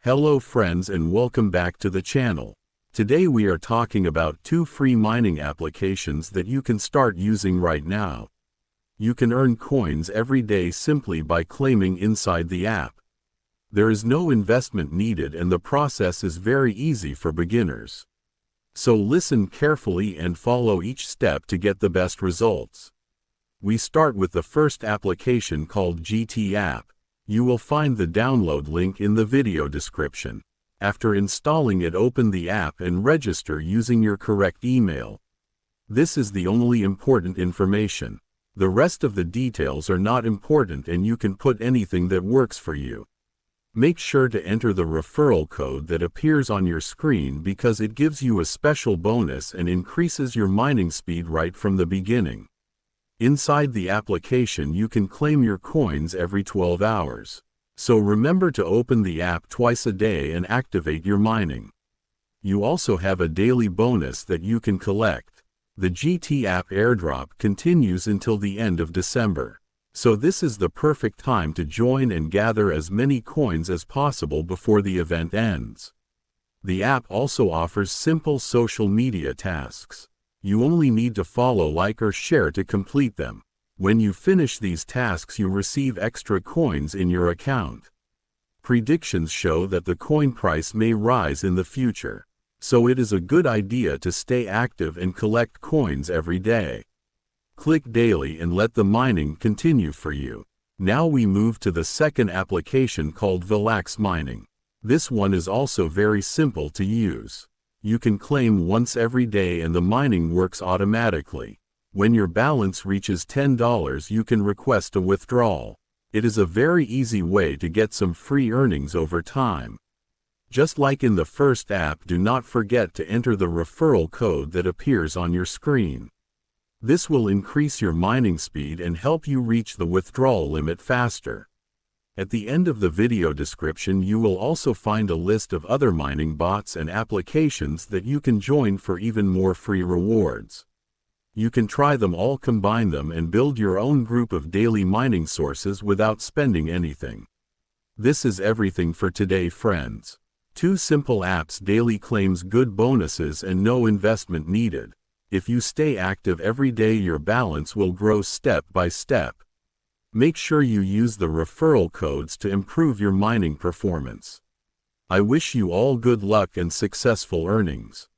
Hello friends and welcome back to the channel. Today we are talking about 2 free mining applications that you can start using right now. You can earn coins every day simply by claiming inside the app. There is no investment needed and the process is very easy for beginners. So listen carefully and follow each step to get the best results. We start with the first application called GT app. You will find the download link in the video description. After installing it, open the app and register using your correct email. This is the only important information. The rest of the details are not important and you can put anything that works for you. Make sure to enter the referral code that appears on your screen because it gives you a special bonus and increases your mining speed right from the beginning. Inside the application you can claim your coins every 12 hours. So remember to open the app twice a day and activate your mining. You also have a daily bonus that you can collect. The GT app airdrop continues until the end of December. So this is the perfect time to join and gather as many coins as possible before the event ends. The app also offers simple social media tasks. You only need to follow, like, or share to complete them. When you finish these tasks, you receive extra coins in your account. Predictions show that the coin price may rise in the future. So it is a good idea to stay active and collect coins every day. Click daily and let the mining continue for you. Now we move to the second application called Velox Mining. This one is also very simple to use. You can claim once every day and the mining works automatically. When your balance reaches $10, you can request a withdrawal. It is a very easy way to get some free earnings over time. Just like in the first app, do not forget to enter the referral code that appears on your screen. This will increase your mining speed and help you reach the withdrawal limit faster. At the end of the video description you will also find a list of other mining bots and applications that you can join for even more free rewards. You can try them all, combine them and build your own group of daily mining sources without spending anything. This is everything for today, friends. 2 simple apps, daily claims, good bonuses and no investment needed. If you stay active every day, your balance will grow step by step. Make sure you use the referral codes to improve your mining performance. I wish you all good luck and successful earnings.